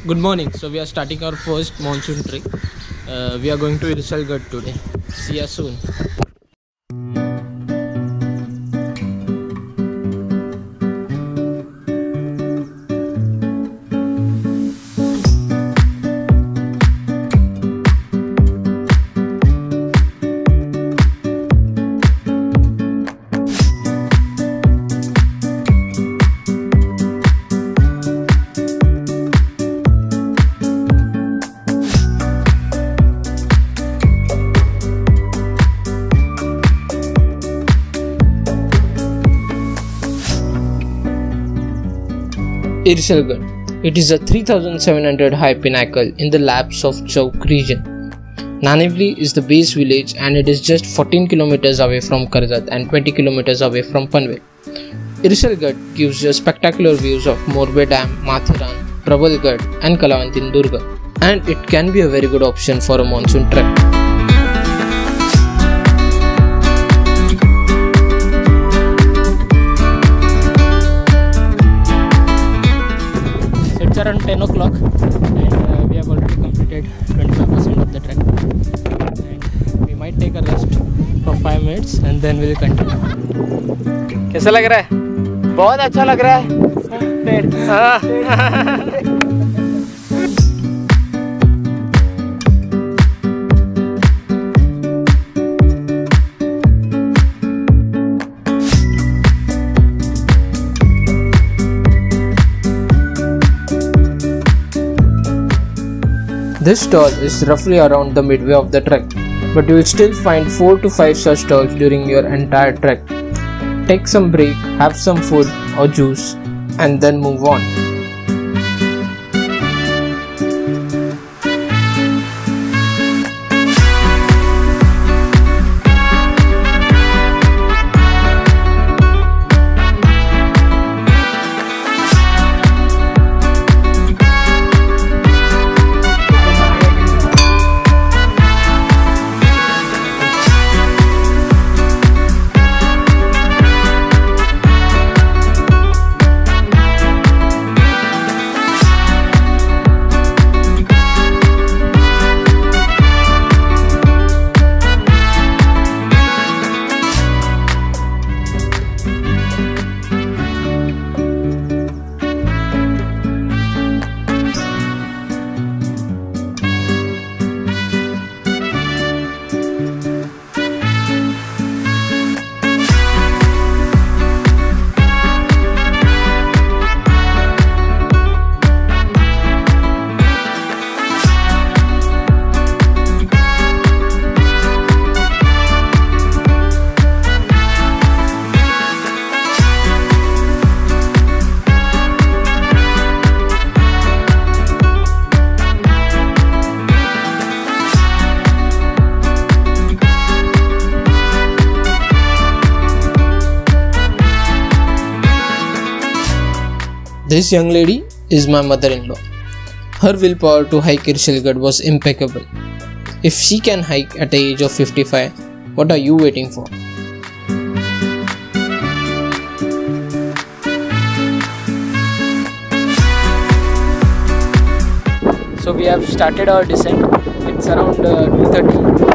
Good morning. So we are starting our first monsoon trip. We are going to Irshalgad today. See you soon. Irshalgad. It is a 3,700 high pinnacle in the laps of Chowk region. Nanivali is the base village and it is just 14 kilometers away from Karjat and 20 kilometers away from Panvel. Irshalgad gives you spectacular views of Morbe Dam, Mathiran, Travelkar and Kalavantin Durga, and it can be a very good option for a monsoon trek. It's around 10 o'clock and we have already completed 25% of the trek, and we might take a rest for 5 minutes and then we'll continue. कैसा लग रहा है? बहुत अच्छा लग रहा है। This stall is roughly around the midway of the trek, but you will still find 4 to 5 such stalls during your entire trek. Take some break, have some food or juice, and then move on. This young lady is my mother-in-law. Her willpower to hike Irshalgad was impeccable. If she can hike at the age of 55, what are you waiting for? So we have started our descent. It's around 2:30